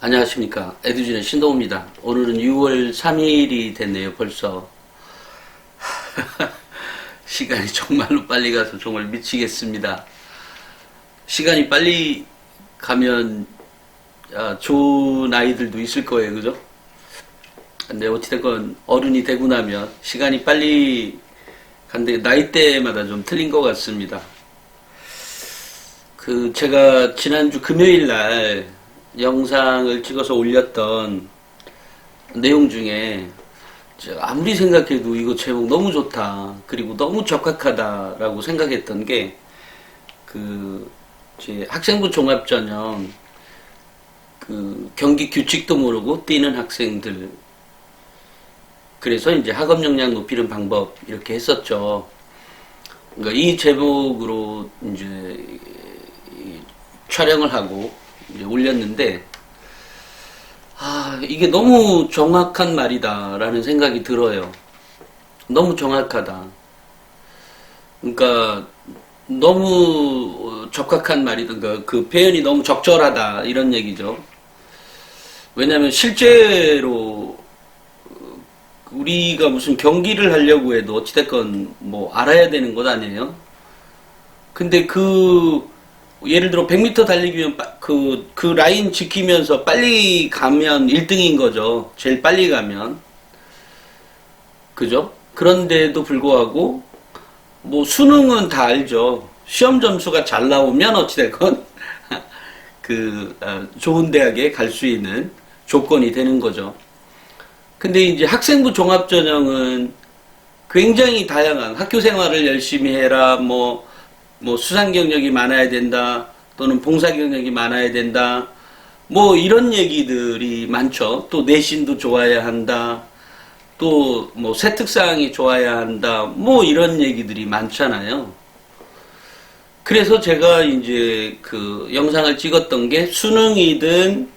안녕하십니까. 에듀진의 신동호입니다. 오늘은 6월 3일이 됐네요, 벌써. 시간이 정말로 빨리 가서 정말 미치겠습니다. 시간이 빨리 가면 좋은 아이들도 있을 거예요, 그죠? 근데 어찌됐건 어른이 되고 나면 시간이 빨리 간데 나이대마다 좀 틀린 것 같습니다. 제가 지난주 금요일 날 영상을 찍어서 올렸던 내용 중에 아무리 생각해도 이거 제목 너무 좋다, 그리고 너무 적합하다라고 생각했던 게 제 학생부 종합전형 경기 규칙도 모르고 뛰는 학생들, 그래서 이제 학업 역량 높이는 방법 이렇게 했었죠. 그러니까 이 제목으로 이제 촬영을 하고 이제 올렸는데, 이게 너무 정확한 말이다라는 생각이 들어요. 너무 정확하다. 그러니까 너무 적합한 말이다. 그 표현이 너무 적절하다, 이런 얘기죠. 왜냐하면 실제로 우리가 무슨 경기를 하려고 해도 어찌됐건 뭐 알아야 되는 것 아니에요? 근데 예를 들어 100m 달리기면 그 라인 지키면서 빨리 가면 1등인 거죠. 제일 빨리 가면. 그죠? 그런데도 불구하고 뭐 수능은 다 알죠. 시험 점수가 잘 나오면 어찌됐건 좋은 대학에 갈 수 있는 조건이 되는 거죠. 근데 이제 학생부 종합전형은 굉장히 다양한, 학교 생활을 열심히 해라, 뭐 수상 경력이 많아야 된다, 또는 봉사 경력이 많아야 된다, 뭐 이런 얘기들이 많죠. 또 내신도 좋아야 한다, 또 뭐 세특사항이 좋아야 한다, 뭐 이런 얘기들이 많잖아요. 그래서 제가 이제 영상을 찍었던 게 수능이든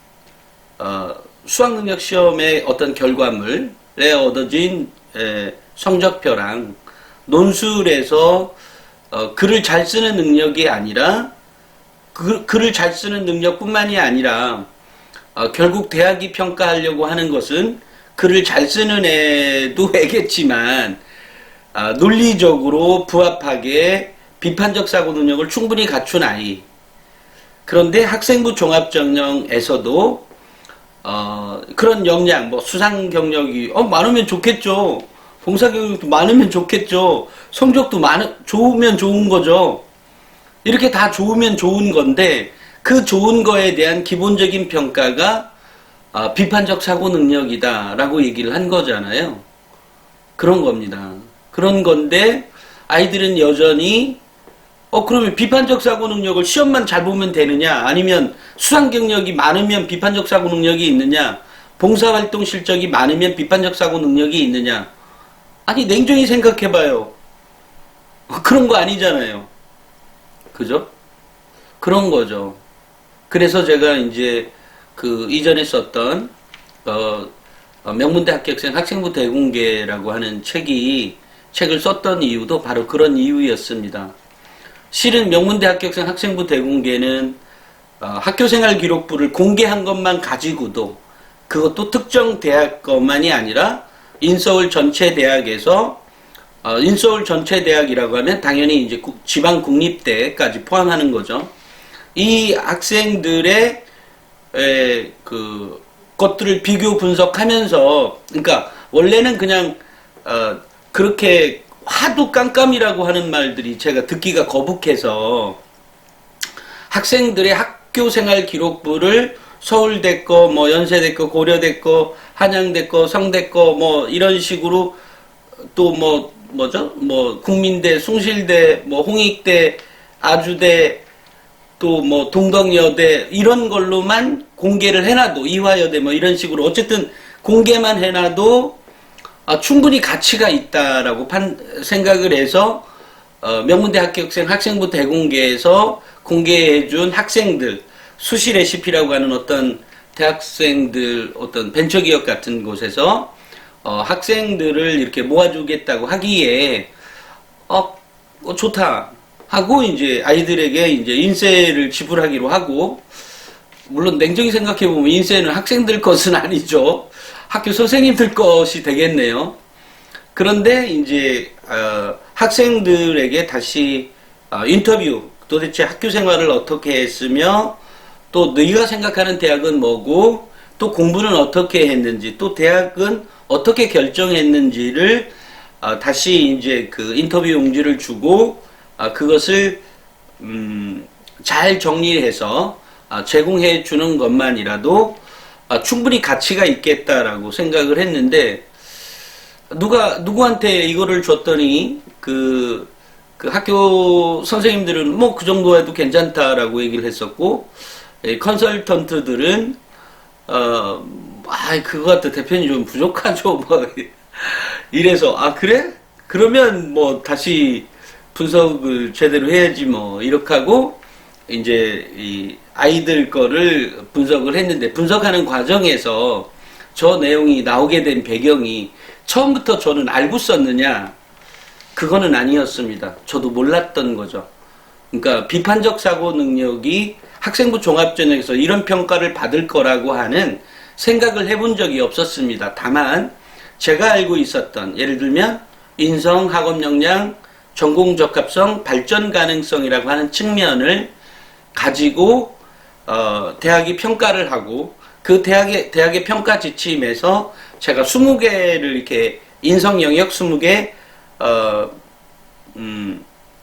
수학능력 시험의 어떤 결과물에 얻어진 성적표랑 논술에서 글을 잘 쓰는 능력이 아니라 글을 잘 쓰는 능력뿐만이 아니라 결국 대학이 평가하려고 하는 것은 글을 잘 쓰는 애도 애겠지만 논리적으로 부합하게 비판적 사고 능력을 충분히 갖춘 아이. 그런데 학생부 종합전형에서도 그런 역량, 뭐 수상 경력이 많으면 좋겠죠. 봉사 경력도 많으면 좋겠죠. 성적도 좋으면 좋은 거죠. 이렇게 다 좋으면 좋은 건데, 그 좋은 거에 대한 기본적인 평가가 비판적 사고 능력이다 라고 얘기를 한 거잖아요. 그런 겁니다. 그런 건데 아이들은 여전히 그러면 비판적 사고 능력을 시험만 잘 보면 되느냐, 아니면 수상 경력이 많으면 비판적 사고 능력이 있느냐, 봉사활동 실적이 많으면 비판적 사고 능력이 있느냐. 아니, 냉정히 생각해봐요. 그런 거 아니잖아요. 그죠? 그런 거죠. 그래서 제가 이제 이전에 썼던 명문대 합격생 학생부 대공개라고 하는 책을 썼던 이유도 바로 그런 이유였습니다. 실은 명문대 합격생 학생부 대공개는 학교생활 기록부를 공개한 것만 가지고도, 그것도 특정 대학 것만이 아니라 인서울 전체 대학에서, 인서울 전체 대학이라고 하면 당연히 이제 지방 국립대까지 포함하는 거죠. 이 학생들의 것들을 비교 분석하면서, 그러니까 원래는 그냥 그렇게 하도 깜깜이라고 하는 말들이 제가 듣기가 거북해서 학생들의 학교생활 기록부를 서울대 거, 뭐 연세대 거, 고려대 거, 한양대 거, 성대 거, 뭐 이런 식으로, 또 국민대, 숭실대, 뭐 홍익대, 아주대, 또 뭐 동덕여대, 이런 걸로만 공개를 해놔도, 이화여대 뭐 이런 식으로 어쨌든 공개만 해놔도 충분히 가치가 있다라고 생각을 해서 명문대 합격생 학생부 대공개에서 공개해준 학생들, 수시 레시피라고 하는 어떤 대학생들, 어떤 벤처기업 같은 곳에서 학생들을 이렇게 모아주겠다고 하기에 좋다 하고 이제 아이들에게 이제 인세를 지불하기로 하고 물론 냉정히 생각해보면 인쇄는 학생들 것은 아니죠. 학교 선생님들 것이 되겠네요. 그런데 이제 학생들에게 다시 인터뷰, 도대체 학교 생활을 어떻게 했으며 또 너희가 생각하는 대학은 뭐고 또 공부는 어떻게 했는지 또 대학은 어떻게 결정했는지를 다시 이제 그 인터뷰 용지를 주고 그것을 잘 정리해서 제공해 주는 것만이라도 충분히 가치가 있겠다라고 생각을 했는데 누구한테 이거를 줬더니 그 학교 선생님들은 뭐 그 정도 해도 괜찮다라고 얘기를 했었고 컨설턴트들은 그거 같아 대표님 좀 부족하죠 뭐 이래서 그래? 그러면 뭐 다시 분석을 제대로 해야지 뭐 이렇게 하고 이제 이 아이들 거를 분석을 했는데 분석하는 과정에서 저 내용이 나오게 된 배경이 처음부터 저는 알고 썼느냐? 그거는 아니었습니다. 저도 몰랐던 거죠. 그러니까 비판적 사고 능력이 학생부 종합전형에서 이런 평가를 받을 거라고 하는 생각을 해본 적이 없었습니다. 다만 제가 알고 있었던 예를 들면 인성, 학업 역량, 전공 적합성, 발전 가능성이라고 하는 측면을 가지고 대학이 평가를 하고 그 대학의 평가 지침에서 제가 20개를 이렇게 인성 영역 20개,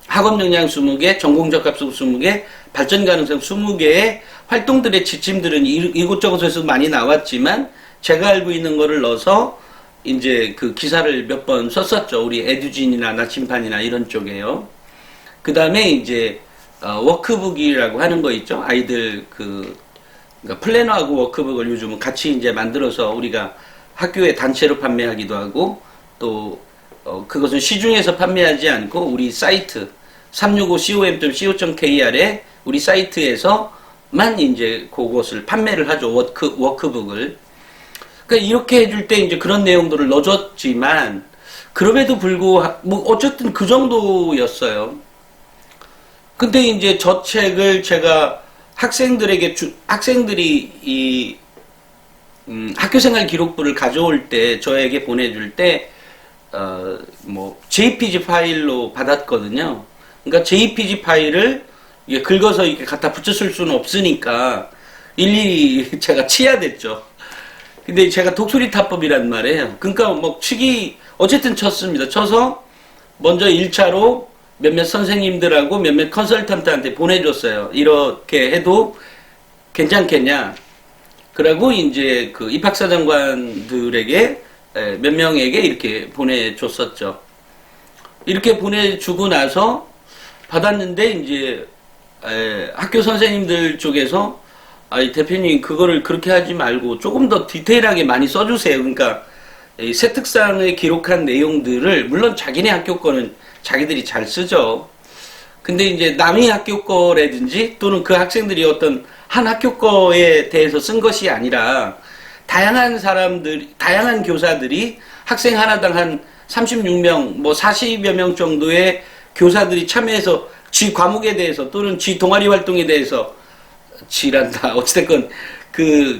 학업 역량 20개, 전공 적합성 20개, 발전 가능성 20개의 활동들의 지침들은 이곳저곳에서 많이 나왔지만 제가 알고 있는 거를 넣어서 이제 그 기사를 몇 번 썼었죠. 우리 에듀진이나 나침판이나 이런 쪽에요. 그 다음에 이제 워크북이라고 하는 거 있죠. 아이들 그러니까 플래너하고 워크북을 요즘은 같이 이제 만들어서 우리가 학교에 단체로 판매하기도 하고 또 그것은 시중에서 판매하지 않고 우리 사이트 365com.co.kr에 우리 사이트에서만 이제 그것을 판매를 하죠. 워크북을. 그러니까 이렇게 해줄 때 이제 그런 내용들을 넣어줬지만 그럼에도 불구하고 뭐 어쨌든 그 정도였어요. 근데 이제 저 책을 제가 학생들에게 학생들이 이 학교생활 기록부를 가져올 때 저에게 보내줄 때 뭐 JPG 파일로 받았거든요. 그러니까 JPG 파일을 이게 긁어서 이렇게 갖다 붙였을 수는 없으니까 일일이 제가 치야 됐죠. 근데 제가 독수리 타법이란 말이에요. 그러니까 뭐 치기 어쨌든 쳤습니다. 쳐서 먼저 1차로 몇몇 선생님들하고 몇몇 컨설턴트한테 보내줬어요. 이렇게 해도 괜찮겠냐. 그리고 이제 그 입학사정관들에게 몇 명에게 이렇게 보내줬었죠. 이렇게 보내주고 나서 받았는데 이제 학교 선생님들 쪽에서 대표님 그거를 그렇게 하지 말고 조금 더 디테일하게 많이 써주세요. 그러니까 새 특상에 기록한 내용들을 물론 자기네 학교 거는 자기들이 잘 쓰죠. 근데 이제 남의 학교 거라든지 또는 그 학생들이 어떤 한 학교 거에 대해서 쓴 것이 아니라 다양한 교사들이 학생 하나당 한 36명, 뭐 40여 명 정도의 교사들이 참여해서 지 과목에 대해서 또는 지 동아리 활동에 대해서 지란다. 어찌됐건 그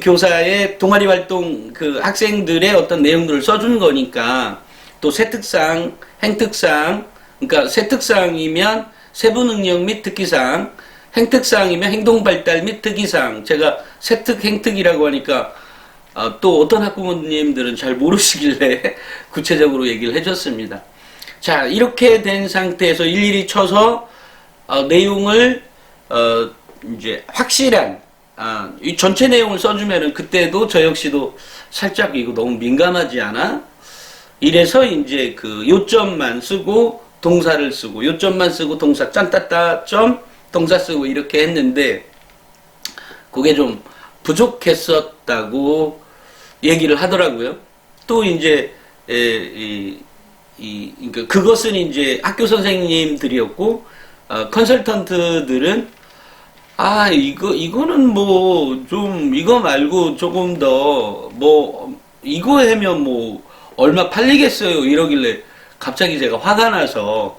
교사의 동아리 활동 그 학생들의 어떤 내용들을 써준 거니까 또 새특상, 행특상, 그러니까 새특상이면 세부 능력 및 특기상, 행특상이면 행동 발달 및 특기상. 제가 새특, 행특이라고 하니까 또 어떤 학부모님들은 잘 모르시길래 구체적으로 얘기를 해줬습니다. 자, 이렇게 된 상태에서 일일이 쳐서 내용을 이제 확실한 이 전체 내용을 써주면은 그때도 저 역시도 살짝 이거 너무 민감하지 않아? 이래서 이제 그 요점만 쓰고 동사를 쓰고 요점만 쓰고 동사 짠따따 동사 쓰고 이렇게 했는데 그게 좀 부족했었다고 얘기를 하더라고요. 또 이제 그러니까 그것은 이제 학교 선생님들이었고 컨설턴트들은 이거는 뭐 좀 이거 말고 조금 더 뭐 이거 하면 뭐 얼마 팔리겠어요 이러길래 갑자기 제가 화가 나서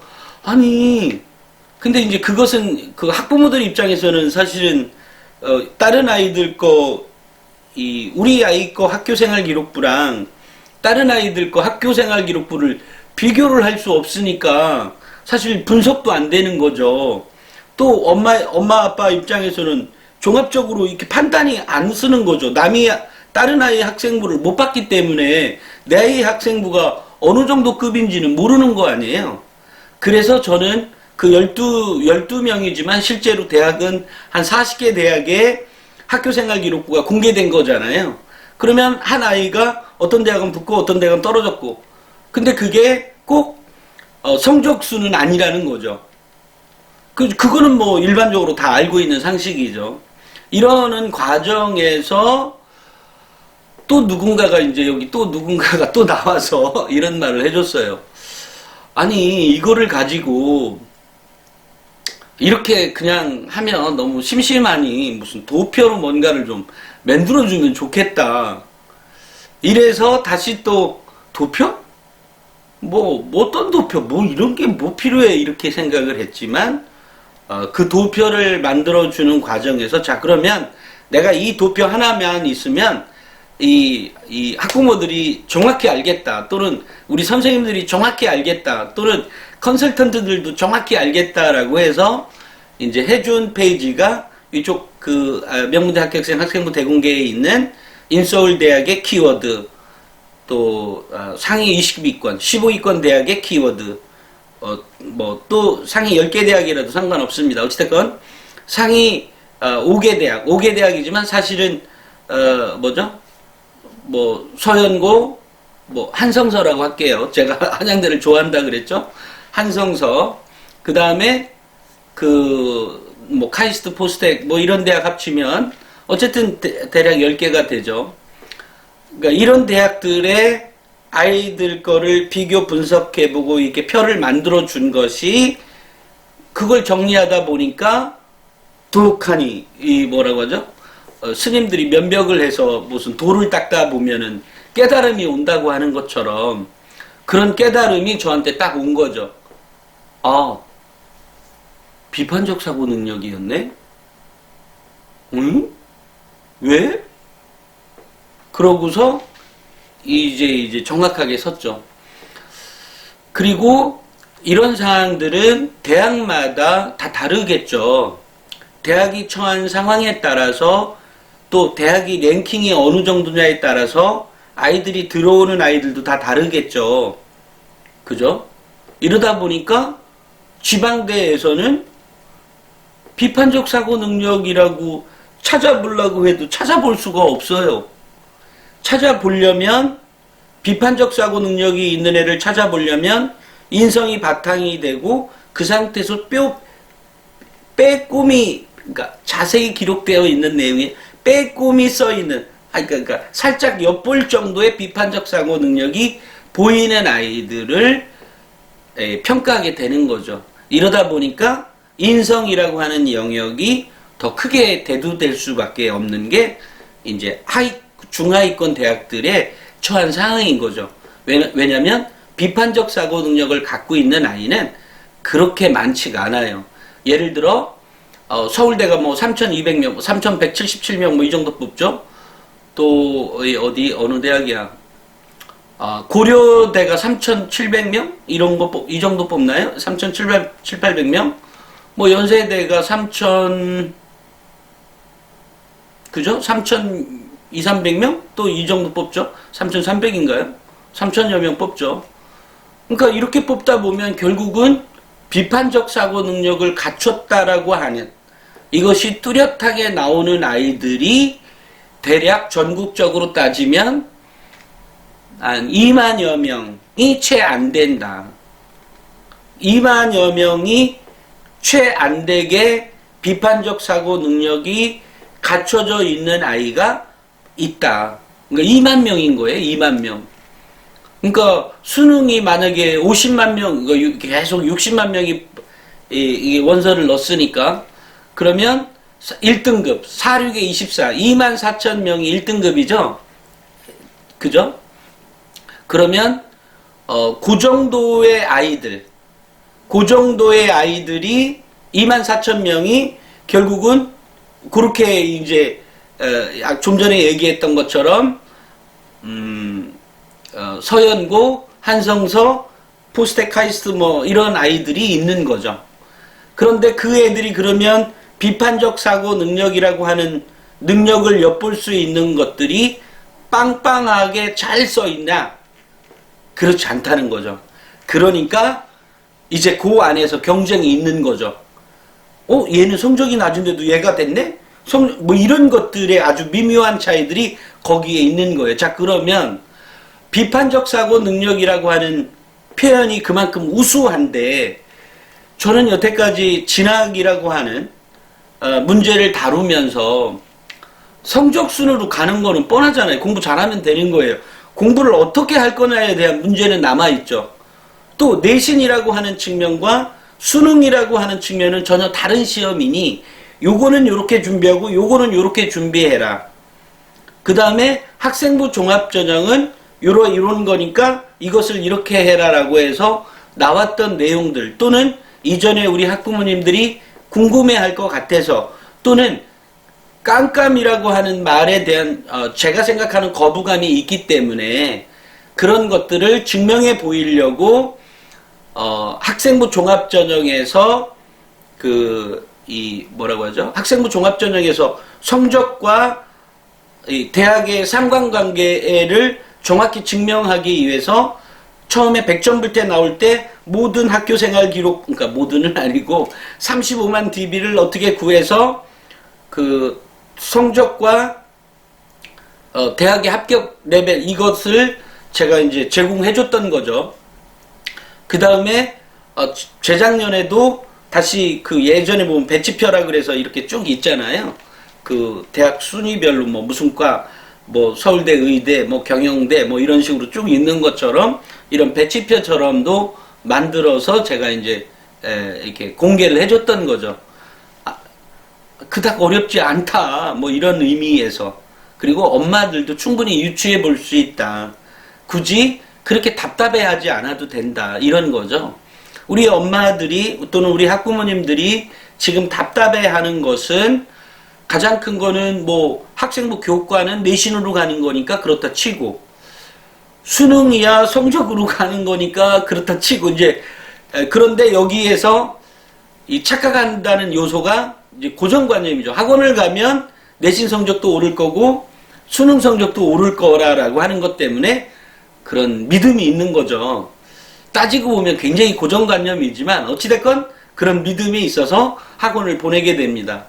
근데 이제 그것은 그 학부모들 입장에서는 사실은 다른 아이들 우리 아이 거 학교생활 기록부랑 다른 아이들 거 학교생활 기록부를 비교를 할 수 없으니까 사실 분석도 안 되는 거죠. 또 엄마 아빠 입장에서는 종합적으로 이렇게 판단이 안 쓰는 거죠. 다른 아이의 학생부를 못 봤기 때문에 내 아이의 학생부가 어느 정도 급인지는 모르는 거 아니에요. 그래서 저는 그 12명이지만 실제로 대학은 한 40개 대학의 학교생활 기록부가 공개된 거잖아요. 그러면 한 아이가 어떤 대학은 붙고 어떤 대학은 떨어졌고, 근데 그게 꼭 성적수는 아니라는 거죠. 그거는 뭐 일반적으로 다 알고 있는 상식이죠. 이러는 과정에서 또 누군가가 이제 여기 또 누군가가 또 나와서 이런 말을 해줬어요. 아니, 이거를 가지고 이렇게 그냥 하면 너무 심심하니 무슨 도표로 뭔가를 좀 만들어주면 좋겠다. 이래서 다시 또 도표? 뭐 어떤 도표? 뭐 이런 게 뭐 필요해? 이렇게 생각을 했지만 그 도표를 만들어주는 과정에서 자, 그러면 내가 이 도표 하나만 있으면 이 학부모들이 정확히 알겠다, 또는 우리 선생님들이 정확히 알겠다, 또는 컨설턴트들도 정확히 알겠다라고 해서 이제 해준 페이지가 이쪽 명문대 합격생 학생부 대공개에 있는 인서울대학의 키워드, 또 상위 20위권, 15위권 대학의 키워드, 뭐 또 상위 10개 대학이라도 상관없습니다. 어찌됐건 상위 5개 대학이지만 사실은 뭐죠? 뭐 서연고, 뭐 한성서라고 할게요. 제가 한양대를 좋아한다 그랬죠. 한성서, 그 다음에 뭐 카이스트, 포스텍 뭐 이런 대학 합치면 어쨌든 대략 10개가 되죠. 그러니까 이런 대학들의 아이들 거를 비교 분석해보고 이렇게 표를 만들어 준 것이, 그걸 정리하다 보니까 독하니 이 뭐라고 하죠? 스님들이 면벽을 해서 무슨 돌을 닦다 보면은 깨달음이 온다고 하는 것처럼 그런 깨달음이 저한테 딱 온 거죠. 비판적 사고 능력이었네? 응? 왜? 그러고서 이제 정확하게 섰죠. 그리고 이런 사항들은 대학마다 다 다르겠죠. 대학이 처한 상황에 따라서, 또 대학이 랭킹이 어느 정도냐에 따라서 아이들이 들어오는 아이들도 다 다르겠죠. 그죠? 이러다 보니까 지방대에서는 비판적 사고 능력이라고 찾아보려고 해도 찾아볼 수가 없어요. 찾아보려면, 비판적 사고 능력이 있는 애를 찾아보려면 인성이 바탕이 되고 그 상태에서 빼꼼히, 그러니까 자세히 기록되어 있는 내용이 빼꼼히 써 있는, 그러니까 살짝 엿볼 정도의 비판적 사고 능력이 보이는 아이들을 평가하게 되는 거죠. 이러다 보니까 인성이라고 하는 영역이 더 크게 대두될 수밖에 없는 게 이제 중하위권 대학들의 처한 상황인 거죠. 왜냐면 비판적 사고 능력을 갖고 있는 아이는 그렇게 많지가 않아요. 예를 들어 서울대가 뭐 3,200명, 3,177명 뭐 이 정도 뽑죠. 또 어느 대학이야? 고려대가 3,700명 이 정도 뽑나요? 3,700명? 뭐 연세대가 3,200~300명? 또 이 정도 뽑죠? 3,300인가요? 3,000여 명 뽑죠. 그러니까 이렇게 뽑다 보면 결국은 비판적 사고 능력을 갖췄다라고 하는, 이것이 뚜렷하게 나오는 아이들이 대략 전국적으로 따지면 한 2만여 명이 채 안 된다. 2만여 명이 채 안 되게 비판적 사고 능력이 갖춰져 있는 아이가 있다. 그러니까 2만 명인 거예요. 2만 명. 그러니까 수능이 만약에 50만 명, 계속 60만 명이 이게 원서를 넣었으니까, 그러면 1등급 46에 24, 2만 4천 명이 1등급이죠. 그죠? 그러면 그 정도의 아이들이 2만 4천 명이 결국은 그렇게 이제 좀 전에 얘기했던 것처럼 서연고, 한성서, 포스테카이스트 뭐 이런 아이들이 있는 거죠. 그런데 그 애들이 그러면 비판적 사고 능력이라고 하는 능력을 엿볼 수 있는 것들이 빵빵하게 잘 써 있냐? 그렇지 않다는 거죠. 그러니까 이제 그 안에서 경쟁이 있는 거죠. 얘는 성적이 낮은데도 얘가 됐네? 뭐 이런 것들의 아주 미묘한 차이들이 거기에 있는 거예요. 자, 그러면 비판적 사고 능력이라고 하는 표현이 그만큼 우수한데, 저는 여태까지 진학이라고 하는 문제를 다루면서 성적 순으로 가는 거는 뻔하잖아요. 공부 잘하면 되는 거예요. 공부를 어떻게 할 거냐에 대한 문제는 남아있죠. 또 내신이라고 하는 측면과 수능이라고 하는 측면은 전혀 다른 시험이니 요거는 요렇게 준비하고 요거는 요렇게 준비해라. 그 다음에 학생부 종합전형은 이런 거니까 이것을 이렇게 해라라고 해서 나왔던 내용들, 또는 이전에 우리 학부모님들이 궁금해할 것 같아서, 또는 깜깜이라고 하는 말에 대한 제가 생각하는 거부감이 있기 때문에 그런 것들을 증명해 보이려고 학생부 종합전형에서 뭐라고 하죠? 학생부 종합전형에서 성적과 이 대학의 상관관계를 정확히 증명하기 위해서 처음에 100점 불때 나올 때 모든 학교생활 기록, 그러니까 모든은 아니고 35만 DB를 어떻게 구해서 그 성적과 대학의 합격 레벨, 이것을 제가 이제 제공해 줬던 거죠. 그 다음에 재작년에도 다시 그 예전에 보면 배치표라 그래서 이렇게 쭉 있잖아요. 그 대학 순위별로 뭐 무슨 과, 뭐 서울대, 의대, 뭐 경영대, 뭐 이런 식으로 쭉 있는 것처럼 이런 배치표처럼도 만들어서 제가 이제 이렇게 공개를 해줬던 거죠. 그닥 어렵지 않다, 뭐 이런 의미에서. 그리고 엄마들도 충분히 유추해 볼 수 있다. 굳이 그렇게 답답해하지 않아도 된다, 이런 거죠. 우리 엄마들이 또는 우리 학부모님들이 지금 답답해하는 것은, 가장 큰 거는 뭐 학생부 교과는 내신으로 가는 거니까 그렇다 치고, 수능이야 성적으로 가는 거니까 그렇다 치고, 이제 그런데 여기에서 이 착각한다는 요소가 이제 고정관념이죠. 학원을 가면 내신 성적도 오를 거고 수능 성적도 오를 거라고 하는 것 때문에 그런 믿음이 있는 거죠. 따지고 보면 굉장히 고정관념이지만 어찌됐건 그런 믿음이 있어서 학원을 보내게 됩니다.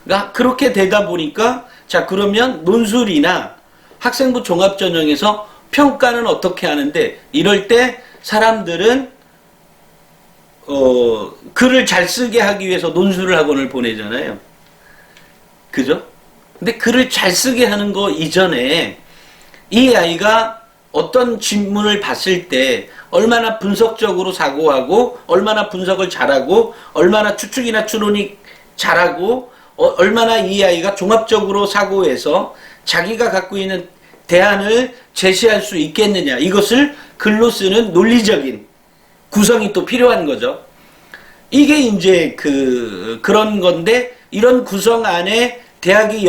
그러니까 그렇게 되다 보니까, 자, 그러면 논술이나 학생부 종합전형에서 평가는 어떻게 하는데, 이럴 때 사람들은 글을 잘 쓰게 하기 위해서 논술을 학원을 보내잖아요. 그죠? 근데 글을 잘 쓰게 하는 거 이전에 이 아이가 어떤 질문을 봤을 때 얼마나 분석적으로 사고하고, 얼마나 분석을 잘하고, 얼마나 추측이나 추론이 잘하고, 얼마나 이 아이가 종합적으로 사고해서 자기가 갖고 있는 대안을 제시할 수 있겠느냐, 이것을 글로 쓰는 논리적인 구성이 또 필요한 거죠. 이게 이제 그런 건데, 이런 구성 안에 대학이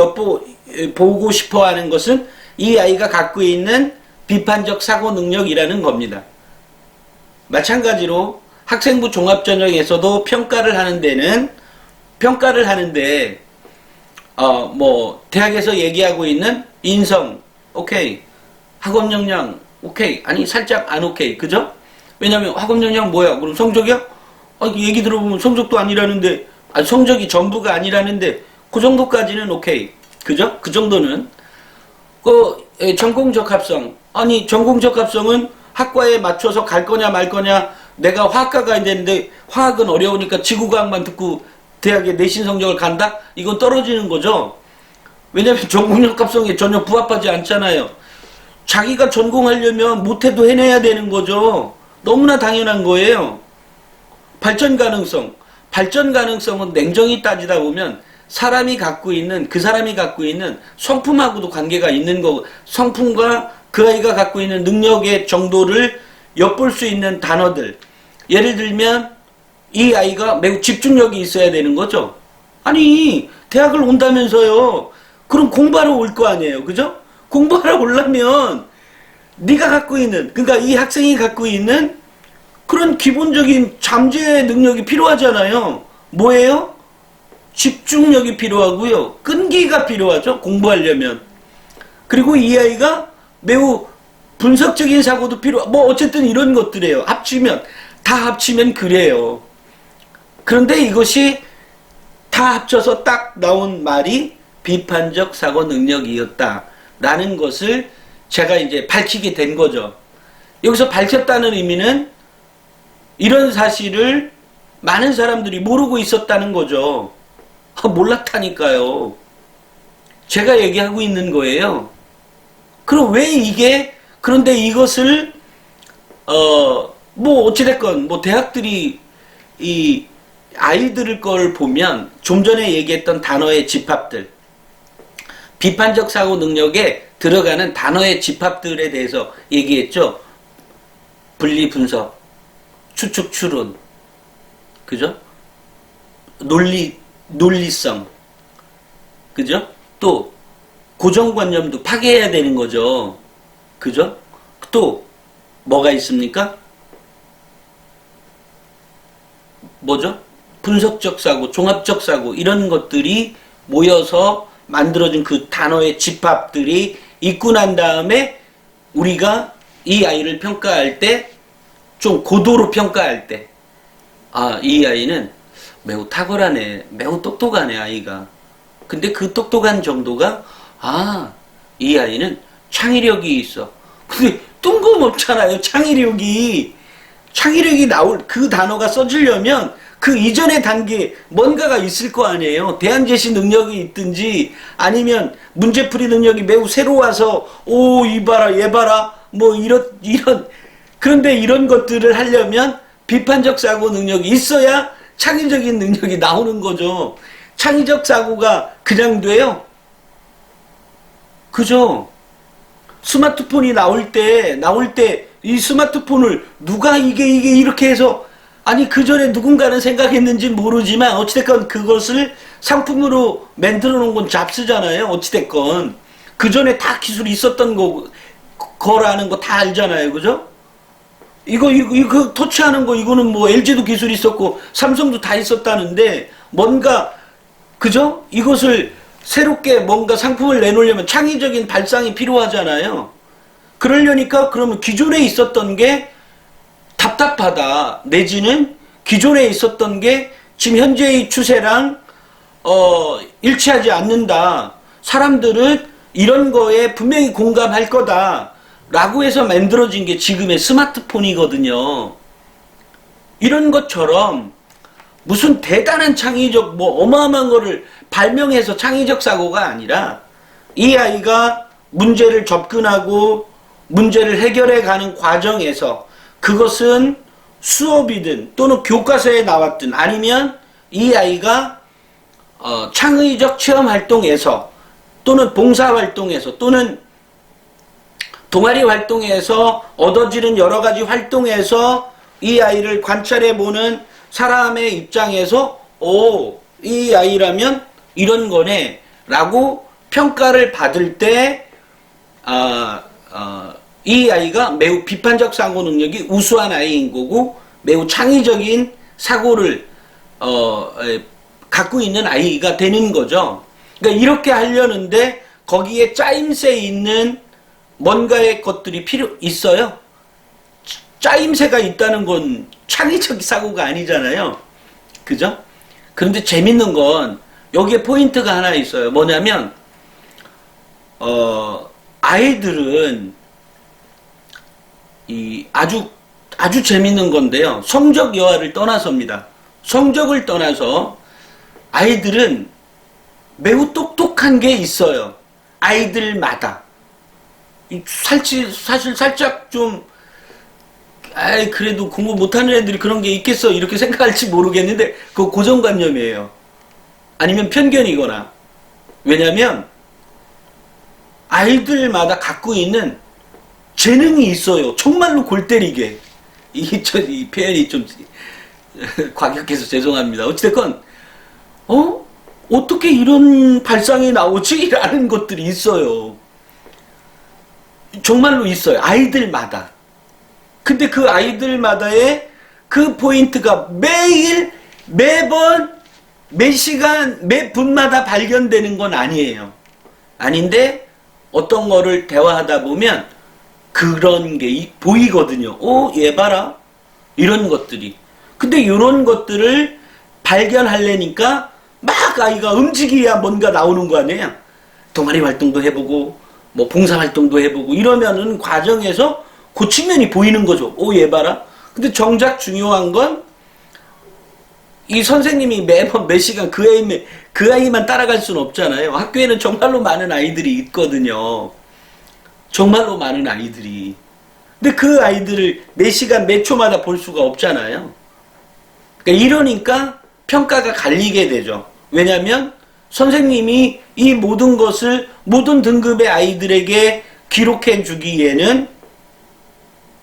보고 싶어 하는 것은 이 아이가 갖고 있는 비판적 사고 능력이라는 겁니다. 마찬가지로 학생부 종합전형에서도 평가를 하는데 뭐 대학에서 얘기하고 있는 인성 오케이, 학업 역량 오케이, 아니 살짝 안 오케이, 그죠? 왜냐면 학업 역량 뭐야? 그럼 성적이야? 얘기 들어보면 성적도 아니라는데, 성적이 전부가 아니라는데 그 정도까지는 오케이, 그죠? 그 정도는. 전공 적합성, 아니 전공 적합성은 학과에 맞춰서 갈 거냐 말 거냐, 내가 화학과 가야 되는데 화학은 어려우니까 지구과학만 듣고 대학에 내신 성적을 간다? 이건 떨어지는 거죠. 왜냐면 전공 적합성에 전혀 부합하지 않잖아요. 자기가 전공하려면 못해도 해내야 되는 거죠. 너무나 당연한 거예요. 발전 가능성은 냉정히 따지다 보면 그 사람이 갖고 있는 성품하고도 관계가 있는 거고, 성품과 그 아이가 갖고 있는 능력의 정도를 엿볼 수 있는 단어들. 예를 들면 이 아이가 매우 집중력이 있어야 되는 거죠. 아니, 대학을 온다면서요. 그럼 공부하러 올 거 아니에요. 그죠? 공부하러 오려면 네가 갖고 있는, 그러니까 이 학생이 갖고 있는 그런 기본적인 잠재 능력이 필요하잖아요. 뭐예요? 집중력이 필요하고요. 끈기가 필요하죠. 공부하려면. 그리고 이 아이가 매우 분석적인 사고도 뭐 어쨌든 이런 것들이에요. 다 합치면 그래요. 그런데 이것이 다 합쳐서 딱 나온 말이 비판적 사고 능력이었다라는 것을 제가 이제 밝히게 된 거죠. 여기서 밝혔다는 의미는 이런 사실을 많은 사람들이 모르고 있었다는 거죠. 몰랐다니까요. 제가 얘기하고 있는 거예요. 그럼 그런데 이것을 뭐 어찌됐건 뭐 대학들이 이 아이들 걸 보면 좀 전에 얘기했던 단어의 집합들, 비판적 사고 능력에 들어가는 단어의 집합들에 대해서 얘기했죠. 분리 분석, 추측 추론, 그죠? 논리성, 그죠? 또 고정관념도 파괴해야 되는 거죠. 그죠? 또 뭐가 있습니까? 뭐죠? 분석적 사고, 종합적 사고, 이런 것들이 모여서 만들어진 그 단어의 집합들이 있고 난 다음에 우리가 이 아이를 평가할 때, 좀 고도로 평가할 때, 이 아이는 매우 탁월하네, 매우 똑똑하네, 아이가. 근데 그 똑똑한 정도가, 이 아이는 창의력이 있어. 근데 뜬금없잖아요, 창의력이 나올, 그 단어가 써지려면 그 이전의 단계 뭔가가 있을 거 아니에요. 대안 제시 능력이 있든지 아니면 문제풀이 능력이 매우 새로워서 이 봐라 얘 봐라 뭐 이런 그런데 이런 것들을 하려면 비판적 사고 능력이 있어야 창의적인 능력이 나오는 거죠. 창의적 사고가 그냥 돼요? 그죠? 스마트폰이 나올 때 이 스마트폰을 누가 이게 이렇게 해서 그 전에 누군가는 생각했는지 모르지만 어찌됐건 그것을 상품으로 만들어 놓은 건 잡스잖아요. 어찌됐건 그 전에 다 기술이 있었던 거라는 거 다 알잖아요. 그죠? 이거 터치하는 거 이거는 뭐 LG도 기술이 있었고 삼성도 다 있었다는데 뭔가 그죠? 이것을 새롭게 뭔가 상품을 내놓으려면 창의적인 발상이 필요하잖아요. 그러려니까 그러면 기존에 있었던 게 답답하다. 내지는 기존에 있었던 게 지금 현재의 추세랑 일치하지 않는다. 사람들은 이런 거에 분명히 공감할 거다. 라고 해서 만들어진 게 지금의 스마트폰이거든요. 이런 것처럼 무슨 대단한 창의적 어마어마한 거를 발명해서 창의적 사고가 아니라 이 아이가 문제를 접근하고 문제를 해결해 가는 과정에서 그것은 수업이든 또는 교과서에 나왔든 아니면 이 아이가 창의적 체험 활동에서 또는 봉사 활동에서 또는 동아리 활동에서 얻어지는 여러 가지 활동에서 이 아이를 관찰해 보는 사람의 입장에서 이 아이라면 이런 거네 라고 평가를 받을 때 이 아이가 매우 비판적 사고 능력이 우수한 아이인 거고 매우 창의적인 사고를 갖고 있는 아이가 되는 거죠. 그러니까 이렇게 하려는데 거기에 짜임새 있는 뭔가의 것들이 있어요. 짜임새가 있다는 건 창의적 사고가 아니잖아요. 그죠? 그런데 재밌는 건 여기에 포인트가 하나 있어요. 뭐냐면 아이들은 아주 재밌는 건데요. 성적 여하를 떠나서입니다. 성적을 떠나서 아이들은 매우 똑똑한 게 있어요. 아이들마다. 사실 살짝 좀 그래도 공부 못하는 애들이 그런 게 있겠어 이렇게 생각할지 모르겠는데 그거 고정관념이에요. 아니면 편견이거나. 왜냐면 아이들마다 갖고 있는 재능이 있어요. 정말로 골 때리게. 이 표현이 좀 과격해서 죄송합니다. 어찌됐건 어떻게 이런 발상이 나오지? 라는 것들이 있어요. 정말로 있어요. 아이들마다. 근데 그 아이들마다의 그 포인트가 매일, 매번, 매 시간, 매 분마다 발견되는 건 아니에요. 아닌데 어떤 거를 대화하다 보면 그런 게 보이거든요. 얘 봐라. 이런 것들이. 근데 이런 것들을 발견하려니까 막 아이가 움직여야 뭔가 나오는 거 아니에요. 동아리 활동도 해보고 뭐 봉사 활동도 해보고 이러면은 과정에서 그 측면이 보이는 거죠. 얘 봐라. 근데 정작 중요한 건 이 선생님이 매번 몇 시간 그 아이만 따라갈 수는 없잖아요. 학교에는 정말로 많은 아이들이 있거든요. 정말로 많은 아이들이. 근데 그 아이들을 몇 시간 몇 초마다 볼 수가 없잖아요. 그러니까 이러니까 평가가 갈리게 되죠. 왜냐하면 선생님이 이 모든 것을 모든 등급의 아이들에게 기록해 주기에는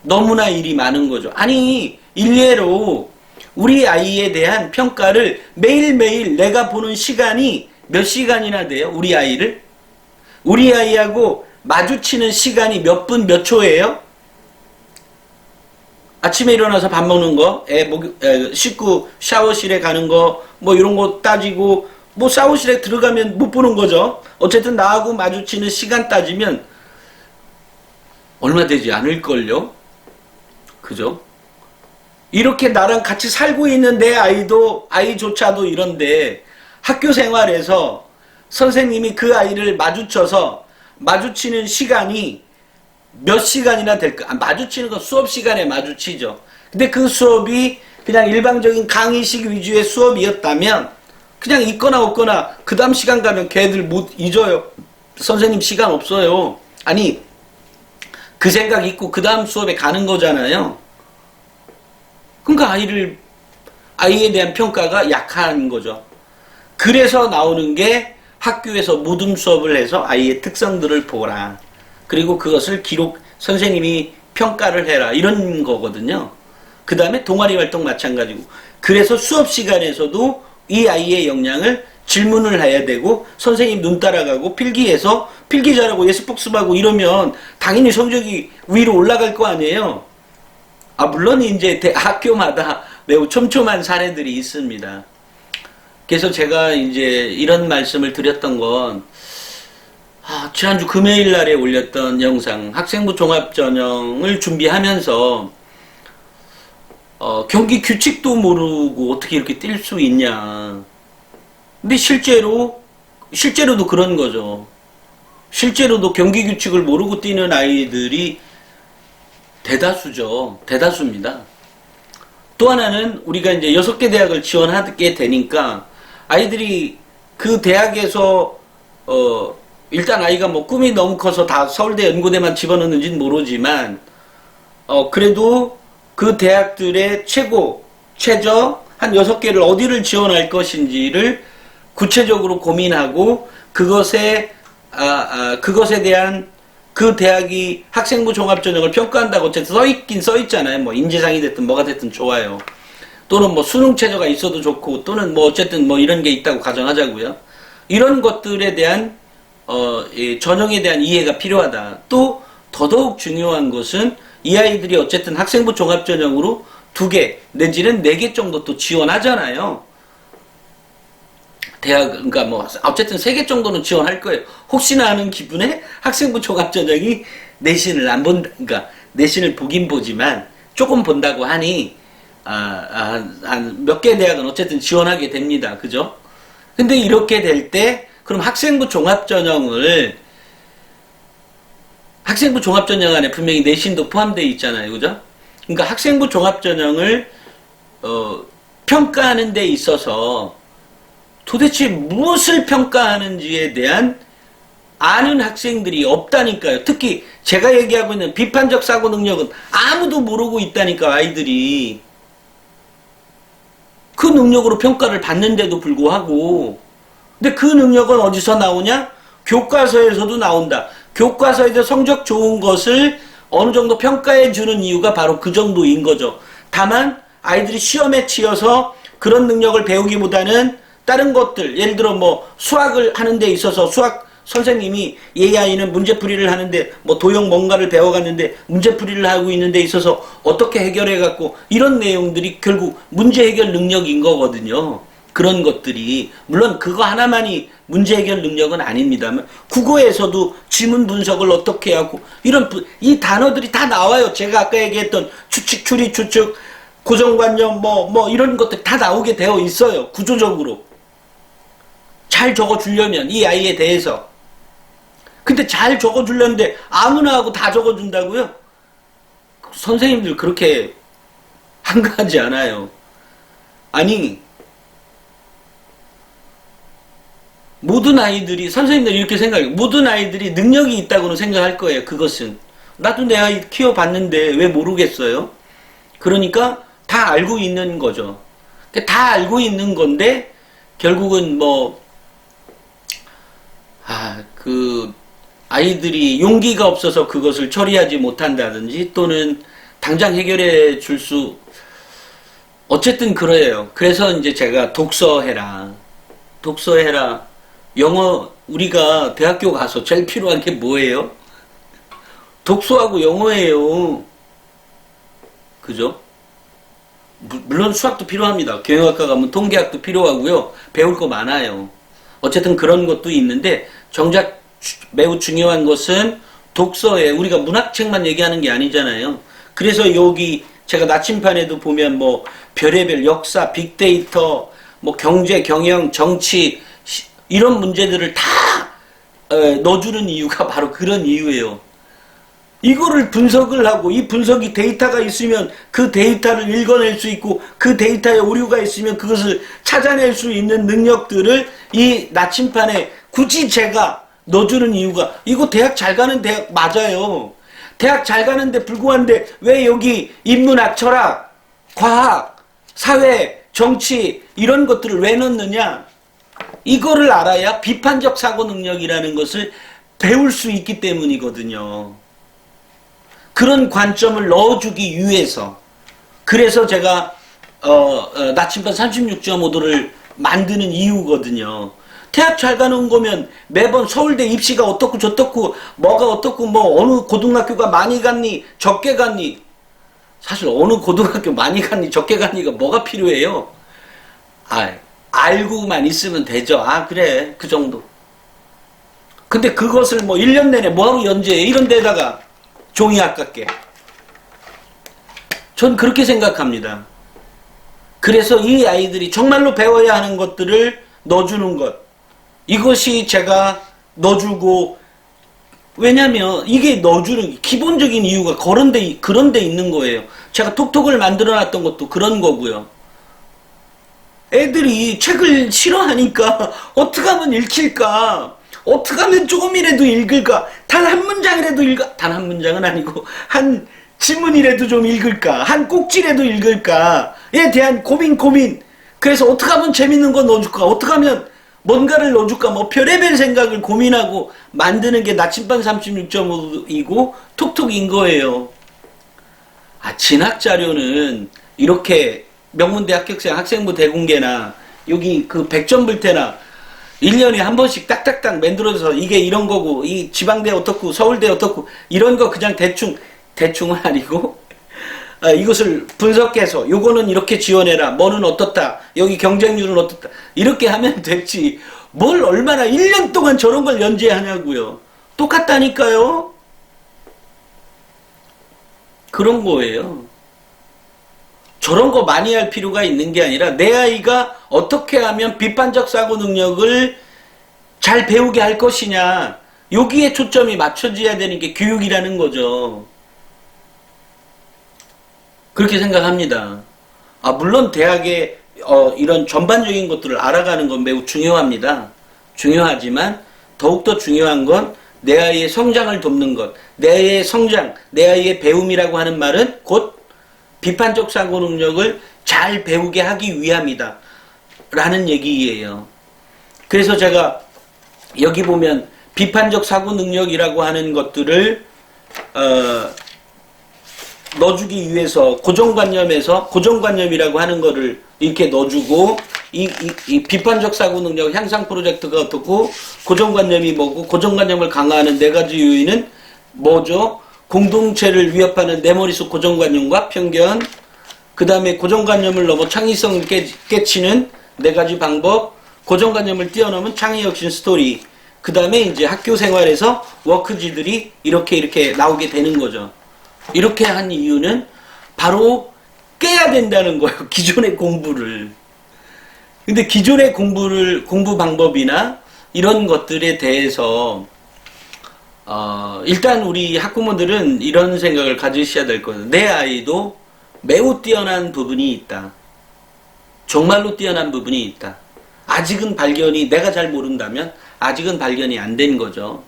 너무나 일이 많은 거죠. 아니, 일례로 우리 아이에 대한 평가를 매일매일 내가 보는 시간이 몇 시간이나 돼요? 우리 아이를? 우리 아이하고 마주치는 시간이 몇 분, 몇 초예요? 아침에 일어나서 밥 먹는 거, 씻고 샤워실에 가는 거, 뭐 이런 거 따지고, 뭐 샤워실에 들어가면 못 보는 거죠. 어쨌든 나하고 마주치는 시간 따지면 얼마 되지 않을걸요? 그죠? 이렇게 나랑 같이 살고 있는 내 아이조차도 이런데 학교 생활에서 선생님이 그 아이를 마주치는 시간이 몇 시간이나 될까? 마주치는 건 수업 시간에 마주치죠. 근데 그 수업이 그냥 일방적인 강의식 위주의 수업이었다면 그냥 있거나 없거나 그 다음 시간 가면 걔들 못 잊어요. 선생님 시간 없어요. 아니, 그 생각 있고 그 다음 수업에 가는 거잖아요. 그러니까 아이에 대한 평가가 약한 거죠. 그래서 나오는 게 학교에서 모둠 수업을 해서 아이의 특성들을 보라. 그리고 그것을 선생님이 평가를 해라. 이런 거거든요. 그 다음에 동아리 활동 마찬가지고. 그래서 수업 시간에서도 이 아이의 역량을 질문을 해야 되고, 선생님 눈 따라가고, 필기해서, 필기 잘하고 예습 복습하고 이러면 당연히 성적이 위로 올라갈 거 아니에요. 물론 이제 학교마다 매우 촘촘한 사례들이 있습니다. 그래서 제가 이제 이런 말씀을 드렸던 건, 지난주 금요일 날에 올렸던 영상, 학생부 종합전형을 준비하면서, 경기 규칙도 모르고 어떻게 이렇게 뛸 수 있냐. 근데 실제로도 그런 거죠. 실제로도 경기 규칙을 모르고 뛰는 아이들이 대다수입니다. 또 하나는 우리가 이제 6개 대학을 지원하게 되니까 아이들이 그 대학에서 일단 아이가 뭐 꿈이 너무 커서 다 서울대 연고대만 집어넣는지는 모르지만 그래도 그 대학들의 최저 한 6개를 어디를 지원할 것인지를 구체적으로 고민하고 그것에 대한 그 대학이 학생부 종합전형을 평가한다고 어쨌든 써 있잖아요. 뭐 인재상이 됐든 뭐가 됐든 좋아요. 또는 뭐 수능 최저가 있어도 좋고 또는 뭐 어쨌든 뭐 이런 게 있다고 가정하자고요. 이런 것들에 대한 전형에 대한 이해가 필요하다. 또 더더욱 중요한 것은 이 아이들이 어쨌든 학생부 종합전형으로 2개 내지는 4개 정도 또 지원하잖아요. 그러니까 뭐 어쨌든 3개 정도는 지원할 거예요. 혹시나 하는 기분에 학생부 종합전형이 내신을 안 본다. 그러니까 내신을 보긴 보지만 조금 본다고 하니 한 몇 개 대학은 어쨌든 지원하게 됩니다. 그죠? 근데 이렇게 될 때 그럼 학생부 종합전형 안에 분명히 내신도 포함되어 있잖아요. 그죠? 그러니까 학생부 종합전형을 평가하는 데 있어서 도대체 무엇을 평가하는지에 대한 아는 학생들이 없다니까요. 특히 제가 얘기하고 있는 비판적 사고 능력은 아무도 모르고 있다니까, 아이들이. 그 능력으로 평가를 받는데도 불구하고. 근데 그 능력은 어디서 나오냐? 교과서에서도 나온다. 교과서에서 성적 좋은 것을 어느 정도 평가해 주는 이유가 바로 그 정도인 거죠. 다만 아이들이 시험에 치여서 그런 능력을 배우기보다는 다른 것들, 예를 들어 뭐 수학을 하는 데 있어서 수학 선생님이 이 아이는 문제풀이를 하는데 뭐 도형 뭔가를 배워갔는데 문제풀이를 하고 있는 데 있어서 어떻게 해결해갖고 이런 내용들이 결국 문제 해결 능력인 거거든요. 그런 것들이 물론 그거 하나만이 문제 해결 능력은 아닙니다만 국어에서도 지문 분석을 어떻게 하고 이 단어들이 다 나와요. 제가 아까 얘기했던 추측, 추리, 추측, 고정관념 뭐 이런 것들 다 나오게 되어 있어요. 구조적으로 잘 적어주려면 이 아이에 대해서. 근데 잘 적어주려는데 아무나 하고 다 적어준다고요? 선생님들 그렇게 한가하지 않아요. 아니 모든 아이들이 선생님들이 이렇게 생각해요. 모든 아이들이 능력이 있다고는 생각할 거예요. 그것은 나도 내 아이 키워봤는데 왜 모르겠어요? 그러니까 다 알고 있는 거죠. 다 알고 있는 건데 결국은 뭐 아이들이 용기가 없어서 그것을 처리하지 못한다든지 또는 당장 해결해 줄 수 어쨌든 그래요. 그래서 이제 제가 독서해라. 영어 우리가 대학교 가서 제일 필요한 게 뭐예요? 독서하고 영어예요. 그죠? 물론 수학도 필요합니다. 경영학과 가면 통계학도 필요하고요. 배울 거 많아요. 어쨌든 그런 것도 있는데 정작 매우 중요한 것은 독서에 우리가 문학책만 얘기하는 게 아니잖아요. 그래서 여기 제가 나침판에도 보면 뭐 별의별 역사, 빅데이터, 뭐 경제, 경영, 정치 이런 문제들을 다 넣어주는 이유가 바로 그런 이유예요. 이거를 분석을 하고 이 분석이 데이터가 있으면 그 데이터를 읽어낼 수 있고 그 데이터에 오류가 있으면 그것을 찾아낼 수 있는 능력들을 이 나침판에 굳이 제가 넣어주는 이유가 이거 대학 잘 가는 대학 맞아요. 대학 잘 가는데 불구한데 왜 여기 인문학, 철학, 과학, 사회, 정치 이런 것들을 왜 넣느냐? 이거를 알아야 비판적 사고 능력이라는 것을 배울 수 있기 때문이거든요. 그런 관점을 넣어주기 위해서 그래서 제가 나침반 36.5도를 만드는 이유거든요. 대학 잘 가는 거면 매번 서울대 입시가 어떻고 저떻고 뭐가 어떻고 뭐 어느 고등학교가 많이 갔니 적게 갔니 사실 어느 고등학교 많이 갔니 적게 갔니가 뭐가 필요해요? 알고만 있으면 되죠. 그래 그 정도. 근데 그것을 뭐 1년 내내 뭐하고 연재해 이런 데다가 종이 아깝게. 전 그렇게 생각합니다. 그래서 이 아이들이 정말로 배워야 하는 것들을 넣어주는 것. 이것이 제가 넣어주고 왜냐면 이게 넣어주는 기본적인 이유가 그런 데 있는 거예요. 제가 톡톡을 만들어 놨던 것도 그런 거고요. 애들이 책을 싫어하니까 어떻게 하면 읽힐까? 어떻게 하면 조금이라도 읽을까? 단 한 문장이라도 단 한 문장은 아니고 한 지문이라도 좀 읽을까? 한 꼭지라도 읽을까?에 대한 고민. 그래서 어떻게 하면 재밌는 거 넣어줄까? 어떻게 하면 뭔가를 넣어줄까? 뭐 별의별 생각을 고민하고 만드는 게 나침반 36.5이고 톡톡인 거예요. 진학자료는 이렇게 명문대 합격생 학생부 대공개나 여기 그 백전불태나 1년에 한 번씩 딱딱딱 만들어서 이게 이런 거고 이 지방대 어떻고 서울대 어떻고 이런 거 그냥 대충은 아니고 이것을 분석해서 요거는 이렇게 지원해라 뭐는 어떻다 여기 경쟁률은 어떻다 이렇게 하면 됐지 뭘 얼마나 1년 동안 저런 걸 연재하냐고요. 똑같다니까요. 그런 거예요. 저런 거 많이 할 필요가 있는 게 아니라 내 아이가 어떻게 하면 비판적 사고 능력을 잘 배우게 할 것이냐 여기에 초점이 맞춰져야 되는 게 교육이라는 거죠. 그렇게 생각합니다. 물론 대학에 이런 전반적인 것들을 알아가는 건 매우 중요합니다. 중요하지만 더욱더 중요한 건 내 아이의 성장을 돕는 것, 내 아이의 성장, 내 아이의 배움이라고 하는 말은 곧 비판적 사고 능력을 잘 배우게 하기 위함이다 라는 얘기예요. 그래서 제가 여기 보면 비판적 사고 능력이라고 하는 것들을 넣어주기 위해서 고정관념이라고 하는 거를 이렇게 넣어주고, 이 비판적 사고 능력 향상 프로젝트가 어떻고, 고정관념이 뭐고, 고정관념을 강화하는 네 가지 요인은 뭐죠? 공동체를 위협하는 내 머릿속 고정관념과 편견, 그 다음에 고정관념을 넘어 창의성을 깨치는 네 가지 방법, 고정관념을 뛰어넘은 창의혁신 스토리, 그 다음에 이제 학교 생활에서 워크지들이 이렇게 나오게 되는 거죠. 이렇게 한 이유는 바로 깨야 된다는 거예요. 기존의 공부를. 근데 기존의 공부 방법이나 이런 것들에 대해서 일단 우리 학부모들은 이런 생각을 가지셔야 될 거예요. 내 아이도 매우 뛰어난 부분이 있다. 정말로 뛰어난 부분이 있다. 아직은 발견이, 내가 잘 모른다면 아직은 발견이 안 된 거죠.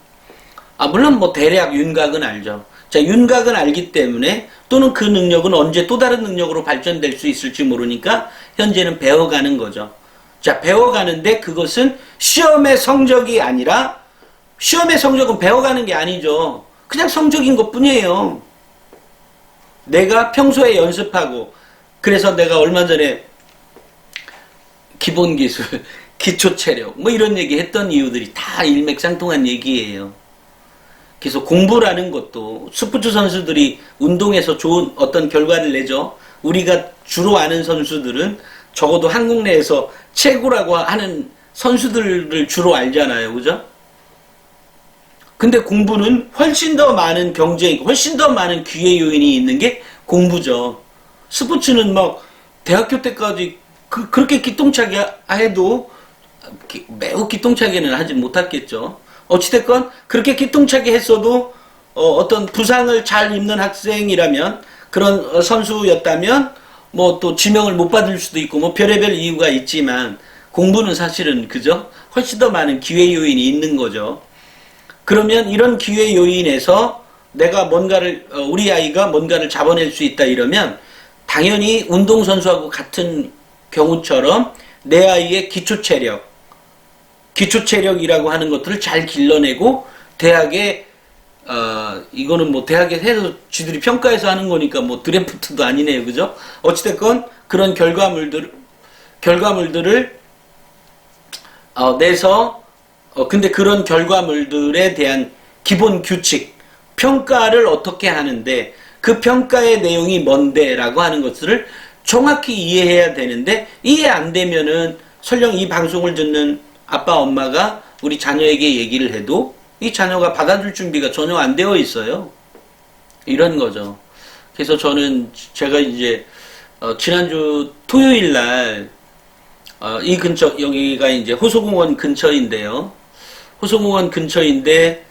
물론 뭐 대략 윤곽은 알죠. 자, 윤곽은 알기 때문에, 또는 그 능력은 언제 또 다른 능력으로 발전될 수 있을지 모르니까 현재는 배워가는 거죠. 자, 배워가는데 그것은 시험의 성적이 아니라, 시험의 성적은 배워가는 게 아니죠. 그냥 성적인 것 뿐이에요. 내가 평소에 연습하고, 그래서 내가 얼마 전에 기본기술, 기초체력 뭐 이런 얘기 했던 이유들이 다 일맥상통한 얘기예요. 그래서 공부라는 것도, 스포츠 선수들이 운동에서 좋은 어떤 결과를 내죠. 우리가 주로 아는 선수들은 적어도 한국 내에서 최고라고 하는 선수들을 주로 알잖아요. 그죠? 근데 공부는 훨씬 더 많은 경쟁, 훨씬 더 많은 기회 요인이 있는 게 공부죠. 스포츠는 막 대학교 때까지 그렇게 기똥차게 해도 매우 기똥차게는 하지 못했겠죠. 어찌됐건 그렇게 기똥차게 했어도 어떤 부상을 잘 입는 학생이라면, 그런 선수였다면 뭐 또 지명을 못 받을 수도 있고 뭐 별의별 이유가 있지만, 공부는 사실은 그죠? 훨씬 더 많은 기회 요인이 있는 거죠. 그러면 이런 기회 요인에서 내가 뭔가를, 우리 아이가 뭔가를 잡아낼 수 있다 이러면, 당연히 운동선수하고 같은 경우처럼 내 아이의 기초체력이라고 하는 것들을 잘 길러내고, 대학에, 이거는 뭐 대학에 해서 지들이 평가해서 하는 거니까 뭐 드래프트도 아니네요. 그죠? 어찌됐건 그런 결과물들을, 내서, 근데 그런 결과물들에 대한 기본 규칙, 평가를 어떻게 하는데, 그 평가의 내용이 뭔데 라고 하는 것들을 정확히 이해해야 되는데, 이해 안 되면은 설령 이 방송을 듣는 아빠 엄마가 우리 자녀에게 얘기를 해도 이 자녀가 받아줄 준비가 전혀 안 되어 있어요. 이런 거죠. 그래서 제가 이제 지난주 토요일 날 이 근처, 여기가 이제 호소공원 근처인데요. 호소공원 근처인데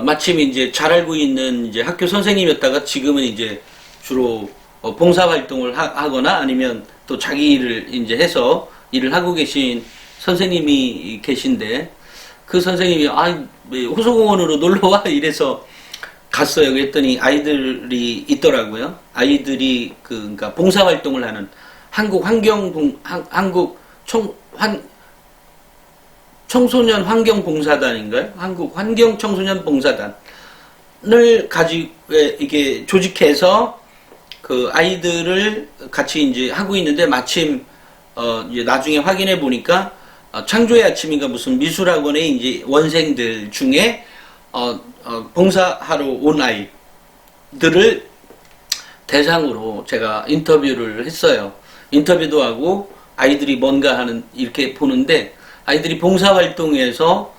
마침 이제 잘 알고 있는 이제 학교 선생님이었다가 지금은 이제 주로 봉사활동을 하거나 아니면 또 자기 일을 이제 해서 일을 하고 계신 선생님이 계신데, 그 선생님이 호소공원으로 놀러와 이래서 갔어요. 그랬더니 아이들이 있더라고요. 아이들이 그러니까 봉사활동을 하는 한국 청소년 환경봉사단인가요? 한국 환경청소년 봉사단을 이게 조직해서 그 아이들을 같이 이제 하고 있는데, 마침 이제 나중에 확인해 보니까 창조의 아침인가 무슨 미술학원의 이제 원생들 중에 봉사하러 온 아이들을 대상으로 제가 인터뷰를 했어요. 인터뷰도 하고 아이들이 뭔가 하는, 이렇게 보는데, 아이들이 봉사활동에서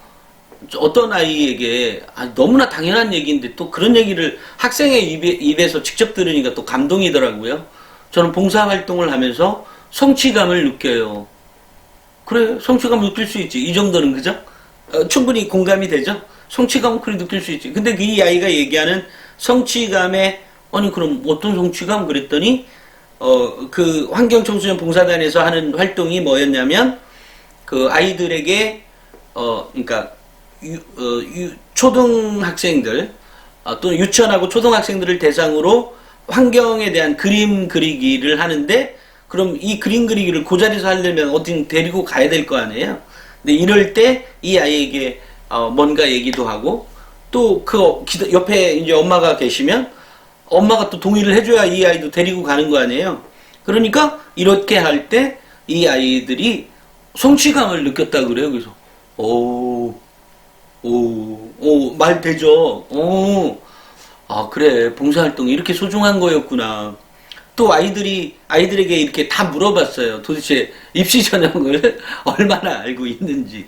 어떤 아이에게 너무나 당연한 얘기인데 또 그런 얘기를 학생의 입에서 직접 들으니까 또 감동이더라고요. 저는 봉사활동을 하면서 성취감을 느껴요. 그래, 성취감 느낄 수 있지. 이 정도는, 그죠? 충분히 공감이 되죠? 성취감은 그래 느낄 수 있지. 근데 이 아이가 얘기하는 성취감에, 아니, 그럼 어떤 성취감? 그랬더니, 그 환경청소년 봉사단에서 하는 활동이 뭐였냐면, 그 아이들에게, 그러니까, 초등학생들, 또는 유치원하고 초등학생들을 대상으로 환경에 대한 그림 그리기를 하는데, 그럼 이 그림 그리기를 그 자리에서 하려면 어딘 데리고 가야 될 거 아니에요? 근데 이럴 때 이 아이에게 뭔가 얘기도 하고, 또 그 옆에 이제 엄마가 계시면 엄마가 또 동의를 해줘야 이 아이도 데리고 가는 거 아니에요. 그러니까 이렇게 할 때 이 아이들이 성취감을 느꼈다 그래요. 그래서 말 되죠. 그래, 봉사활동이 이렇게 소중한 거였구나. 또 아이들에게 이렇게 다 물어봤어요. 도대체 입시 전형을 얼마나 알고 있는지.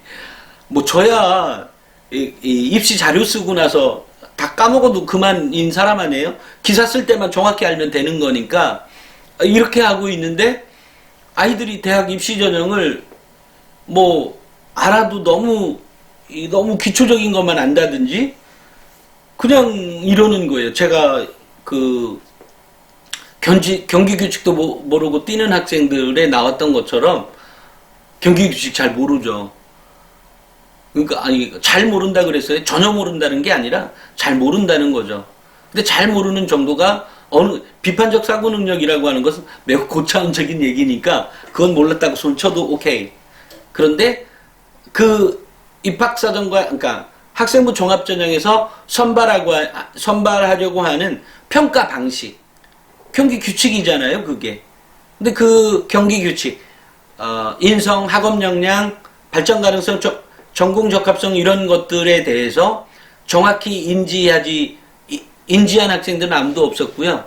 뭐 저야 이 입시 자료 쓰고 나서 다 까먹어도 그만인 사람 아니에요? 기사 쓸 때만 정확히 알면 되는 거니까 이렇게 하고 있는데 아이들이 대학 입시 전형을 뭐 알아도 너무 기초적인 것만 안다든지 그냥 이러는 거예요. 제가 그 경기 규칙도 모르고 뛰는 학생들에 나왔던 것처럼 경기 규칙 잘 모르죠. 그러니까 아니 잘 모른다 그랬어요. 전혀 모른다는 게 아니라 잘 모른다는 거죠. 근데 잘 모르는 정도가 어느 비판적 사고 능력이라고 하는 것은 매우 고차원적인 얘기니까 그건 몰랐다고 손 쳐도 오케이. 그런데 그 입학사정과 그러니까 학생부 종합전형에서 선발하려고 하는 평가 방식 경기 규칙이잖아요, 그게. 근데 그 경기 규칙 인성, 학업 역량, 발전 가능성, 전공 적합성 이런 것들에 대해서 정확히 인지한 학생들은 아무도 없었고요.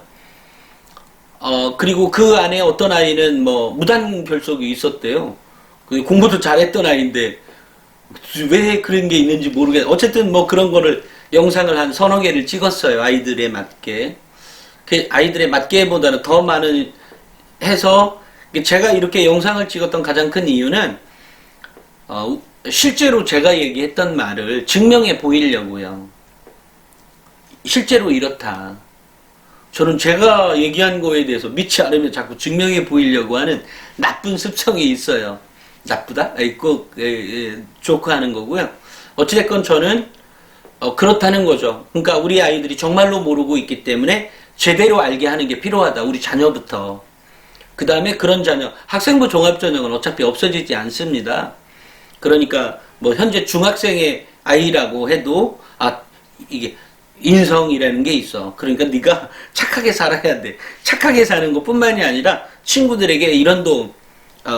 그리고 그 안에 어떤 아이는 뭐 무단 결석이 있었대요. 공부도 잘했던 아이인데 왜 그런 게 있는지 모르겠어요. 어쨌든 뭐 그런 거를 영상을 한 서너 개를 찍었어요. 아이들에 맞게. 아이들에 맞게보다는 더 많은 해서 제가 이렇게 영상을 찍었던 가장 큰 이유는 실제로 제가 얘기했던 말을 증명해 보이려고요. 실제로 이렇다. 저는 제가 얘기한 거에 대해서 믿지 않으면 자꾸 증명해 보이려고 하는 나쁜 습성이 있어요. 나쁘다? 꼭 조크하는 거고요. 어찌됐건 저는 그렇다는 거죠. 그러니까 우리 아이들이 정말로 모르고 있기 때문에 제대로 알게 하는 게 필요하다. 우리 자녀부터. 그 다음에 그런 자녀, 학생부 종합전형은 어차피 없어지지 않습니다. 그러니까 뭐 현재 중학생의 아이라고 해도 이게 인성이라는 게 있어. 그러니까 네가 착하게 살아야 돼. 착하게 사는 것뿐만이 아니라 친구들에게 이런 도움,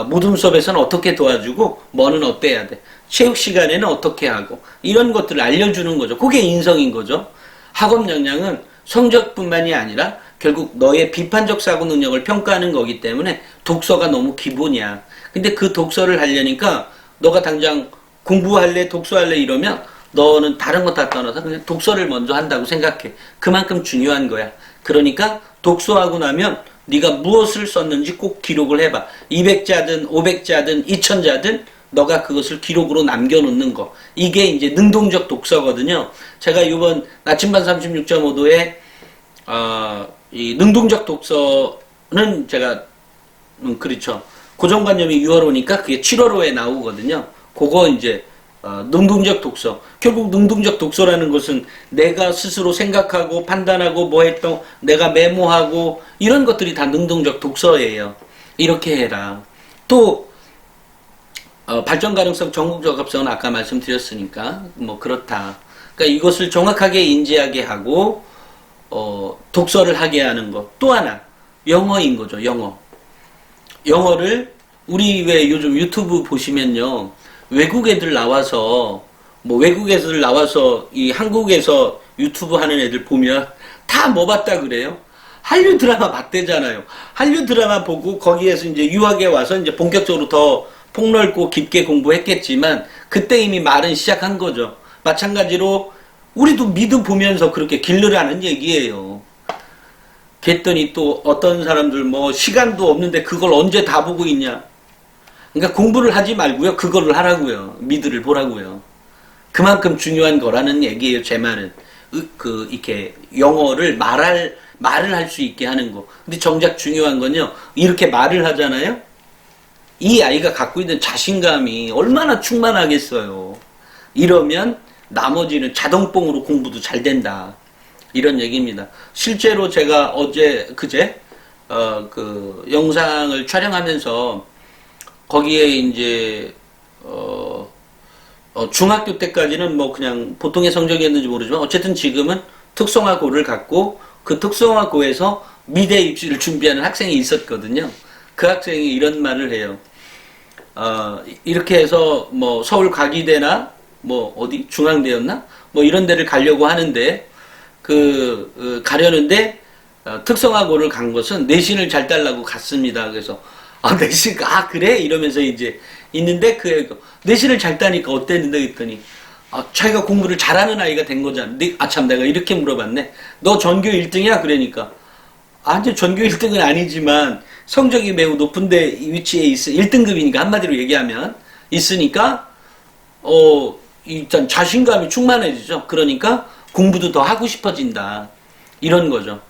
모둠 수업에서는 어떻게 도와주고 뭐는 어때야 돼. 체육 시간에는 어떻게 하고 이런 것들을 알려주는 거죠. 그게 인성인 거죠. 학업 역량은 성적뿐만이 아니라 결국 너의 비판적 사고 능력을 평가하는 거기 때문에 독서가 너무 기본이야. 근데 그 독서를 하려니까 너가 당장 공부할래, 독서할래 이러면 너는 다른 거 다 떠나서 그냥 독서를 먼저 한다고 생각해. 그만큼 중요한 거야. 그러니까 독서하고 나면 네가 무엇을 썼는지 꼭 기록을 해봐. 200자든 500자든 2000자든 너가 그것을 기록으로 남겨놓는 거. 이게 이제 능동적 독서거든요. 제가 이번 나침반 36.5도에 이 능동적 독서는 제가 그렇죠. 고정관념이 6월호니까 그게 7월호에 나오거든요. 그거 이제 능동적 독서. 결국 능동적 독서라는 것은 내가 스스로 생각하고 판단하고 뭐 했던 내가 메모하고 이런 것들이 다 능동적 독서예요. 이렇게 해라. 또 발전 가능성, 전공 적합성은 아까 말씀드렸으니까 뭐 그렇다. 그러니까 이것을 정확하게 인지하게 하고 독서를 하게 하는 것. 또 하나 영어인 거죠. 영어를 우리 왜 요즘 유튜브 보시면요. 외국 애들 나와서 이 한국에서 유튜브 하는 애들 보면 다 뭐 봤다 그래요? 한류 드라마 봤대잖아요. 한류 드라마 보고 거기에서 이제 유학에 와서 이제 본격적으로 더 폭넓고 깊게 공부했겠지만 그때 이미 말은 시작한 거죠. 마찬가지로 우리도 미드 보면서 그렇게 길르라는 얘기예요. 그랬더니 또 어떤 사람들 뭐 시간도 없는데 그걸 언제 다 보고 있냐. 그러니까 공부를 하지 말고요. 그거를 하라고요. 미드를 보라고요. 그만큼 중요한 거라는 얘기예요. 제 말은. 이렇게 영어를 말을 할 수 있게 하는 거. 근데 정작 중요한 건요. 이렇게 말을 하잖아요. 이 아이가 갖고 있는 자신감이 얼마나 충만하겠어요. 이러면 나머지는 자동뽕으로 공부도 잘 된다. 이런 얘기입니다. 실제로 제가 그제 그 영상을 촬영하면서 거기에 이제 중학교 때까지는 뭐 그냥 보통의 성적이었는지 모르지만 어쨌든 지금은 특성화고를 갖고 그 특성화고에서 미대 입시를 준비하는 학생이 있었거든요. 그 학생이 이런 말을 해요. 이렇게 해서 뭐 서울 과기대나 뭐 어디 중앙대였나 뭐 이런 데를 가려고 하는데 가려는데 특성화고를 간 것은 내신을 잘 달라고 갔습니다. 그래서 내신 그래 이러면서 이제 있는데 내신을 잘 따니까 어땠는데 했더니 자기가 공부를 잘하는 아이가 된 거잖아. 참 내가 이렇게 물어봤네. 너 전교 1등이야? 그러니까 이제 전교 1등은 아니지만 성적이 매우 높은 데 위치에 있어 1등급이니까 한마디로 얘기하면 있으니까 일단 자신감이 충만해지죠. 그러니까 공부도 더 하고 싶어진다. 이런 거죠.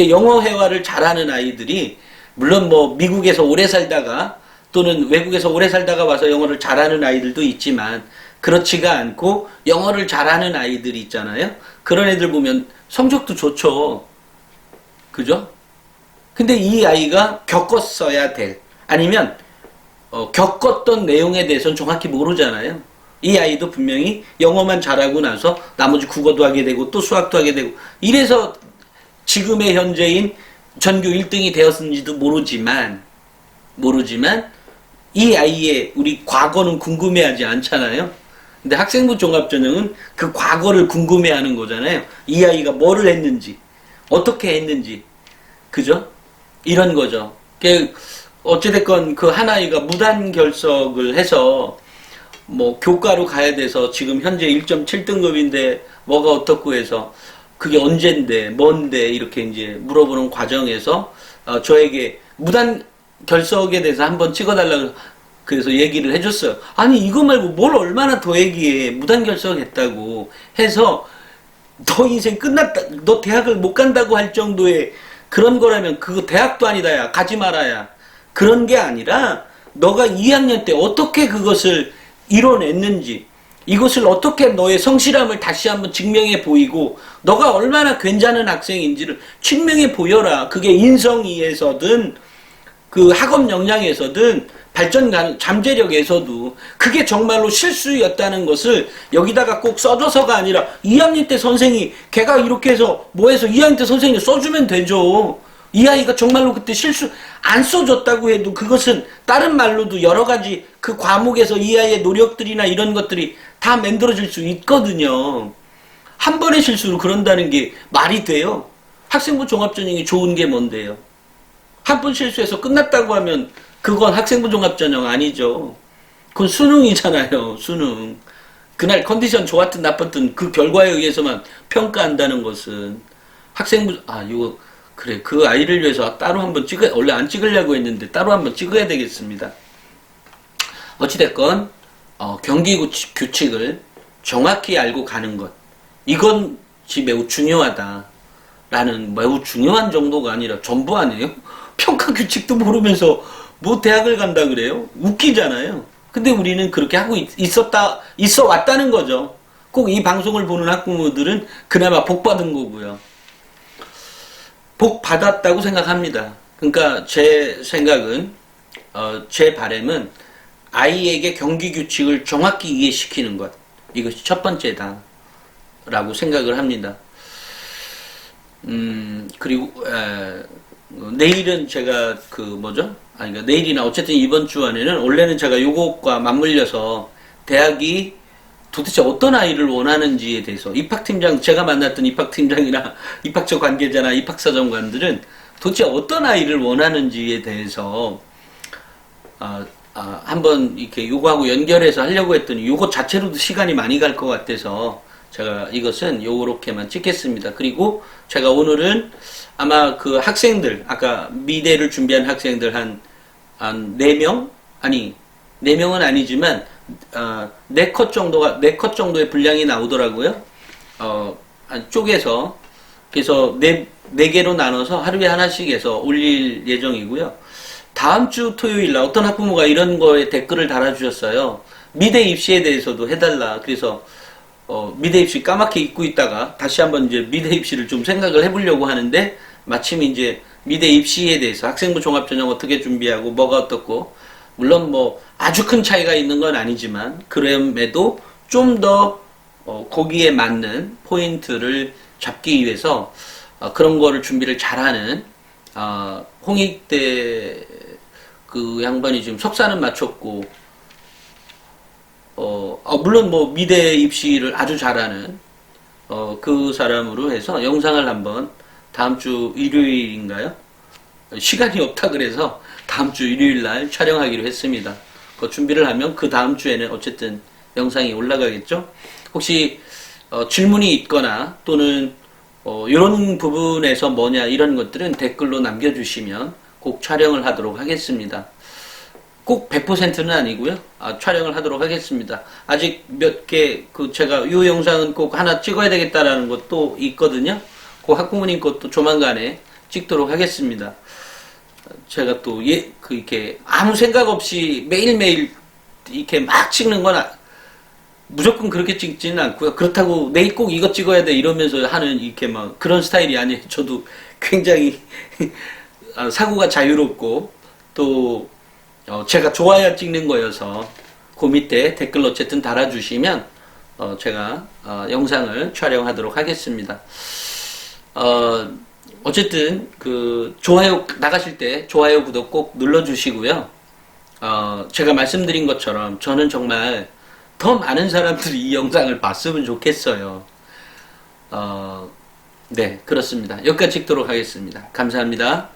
영어 회화를 잘하는 아이들이 물론 뭐 미국에서 오래 살다가 또는 외국에서 오래 살다가 와서 영어를 잘하는 아이들도 있지만 그렇지가 않고 영어를 잘하는 아이들이 있잖아요. 그런 애들 보면 성적도 좋죠. 그죠? 근데 이 아이가 겪었어야 될 아니면 겪었던 내용에 대해서는 정확히 모르잖아요. 이 아이도 분명히 영어만 잘하고 나서 나머지 국어도 하게 되고 또 수학도 하게 되고 이래서 지금의 현재인 전교 1등이 되었는지도 모르지만 이 아이의 우리 과거는 궁금해하지 않잖아요. 근데 학생부 종합전형은 그 과거를 궁금해하는 거잖아요. 이 아이가 뭐를 했는지 어떻게 했는지 그죠? 이런 거죠. 어찌됐건 그 한 아이가 무단 결석을 해서 뭐 교과로 가야 돼서 지금 현재 1.7등급인데 뭐가 어떻고 해서 그게 언젠데 뭔데 이렇게 이제 물어보는 과정에서 저에게 무단 결석에 대해서 한번 찍어달라고 그래서 얘기를 해줬어요. 아니 이거 말고 뭘 얼마나 더 얘기해. 무단 결석했다고 해서 너 인생 끝났다. 너 대학을 못 간다고 할 정도의 그런 거라면 그거 대학도 아니다 야. 가지 말아야. 그런 게 아니라 너가 2학년 때 어떻게 그것을 이뤄냈는지 이것을 어떻게 너의 성실함을 다시 한번 증명해 보이고 너가 얼마나 괜찮은 학생인지를 증명해 보여라. 그게 인성이에서든 그 학업 역량에서든 발전 잠재력에서도 그게 정말로 실수였다는 것을 여기다가 꼭 써줘서가 아니라 2학년 때 선생이 걔가 이렇게 해서 뭐 해서 2학년 때 선생이 써주면 되죠. 이 아이가 정말로 그때 실수 안 써줬다고 해도 그것은 다른 말로도 여러 가지 그 과목에서 이 아이의 노력들이나 이런 것들이 다 만들어질 수 있거든요. 한 번의 실수로 그런다는 게 말이 돼요? 학생부 종합전형이 좋은 게 뭔데요? 한 번 실수해서 끝났다고 하면 그건 학생부 종합전형 아니죠. 그건 수능이잖아요. 수능. 그날 컨디션 좋았든 나빴든 그 결과에 의해서만 평가한다는 것은 학생부 이거 그래 그 아이를 위해서 따로 한번 원래 안 찍으려고 했는데 따로 한번 찍어야 되겠습니다. 어찌됐건 경기 규칙을 정확히 알고 가는 것 이것이 매우 중요하다라는 매우 중요한 정도가 아니라 전부 아니에요? 평가 규칙도 모르면서 뭐 대학을 간다 그래요? 웃기잖아요. 근데 우리는 그렇게 하고 있어 왔다는 거죠. 꼭 이 방송을 보는 학부모들은 그나마 복 받은 거고요. 복 받았다고 생각합니다. 그러니까 제 생각은 제 바람은 아이에게 경기 규칙을 정확히 이해시키는 것 이것이 첫 번째다 라고 생각을 합니다. 그리고 내일은 제가 그러니까 내일이나 어쨌든 이번 주 안에는 원래는 제가 요것과 맞물려서 대학이 도대체 어떤 아이를 원하는지에 대해서 제가 만났던 입학팀장이나 입학처 관계자나 입학사정관들은 도대체 어떤 아이를 원하는지에 대해서 한번 이렇게 요거하고 연결해서 하려고 했더니 요거 자체로도 시간이 많이 갈 것 같아서 제가 이것은 요렇게만 찍겠습니다. 그리고 제가 오늘은 아마 그 학생들 아까 미대를 준비한 학생들 한 4명? 아니 4명은 아니지만 4컷 정도의 분량이 나오더라고요. 쪼개서 그래서 4개로 나눠서 하루에 하나씩 해서 올릴 예정이고요. 다음 주 토요일 날 어떤 학부모가 이런 거에 댓글을 달아주셨어요. 미대 입시에 대해서도 해달라. 그래서 미대 입시 까맣게 잊고 있다가 다시 한번 이제 미대 입시를 좀 생각을 해보려고 하는데 마침 이제 미대 입시에 대해서 학생부 종합전형 어떻게 준비하고 뭐가 어떻고 물론 뭐 아주 큰 차이가 있는 건 아니지만 그럼에도 좀 더 거기에 맞는 포인트를 잡기 위해서 그런 거를 준비를 잘하는 홍익대 그 양반이 지금 석사는 마쳤고 물론 뭐 미대 입시를 아주 잘하는 그 사람으로 해서 영상을 한번 다음 주 일요일인가요? 시간이 없다 그래서 다음 주 일요일 날 촬영하기로 했습니다. 그 준비를 하면 그 다음 주에는 어쨌든 영상이 올라가겠죠? 혹시 질문이 있거나 또는 이런 부분에서 뭐냐 이런 것들은 댓글로 남겨주시면 꼭 촬영을 하도록 하겠습니다. 꼭 100%는 아니고요. 촬영을 하도록 하겠습니다. 아직 몇 개, 제가 이 영상은 꼭 하나 찍어야 되겠다라는 것도 있거든요. 그 학부모님 것도 조만간에 찍도록 하겠습니다. 제가 또, 이렇게 아무 생각 없이 매일매일 이렇게 막 찍는 건 무조건 그렇게 찍지는 않고요. 그렇다고 내일 꼭 이거 찍어야 돼 이러면서 하는 이렇게 막 그런 스타일이 아니에요. 저도 굉장히 사고가 자유롭고 또 제가 좋아야 찍는 거여서 그 밑에 댓글 어쨌든 달아주시면 제가 영상을 촬영하도록 하겠습니다. 어쨌든 그 좋아요 나가실 때 좋아요 구독 꼭 눌러주시고요. 제가 말씀드린 것처럼 저는 정말 더 많은 사람들이 이 영상을 봤으면 좋겠어요. 네, 그렇습니다. 여기까지 찍도록 하겠습니다. 감사합니다.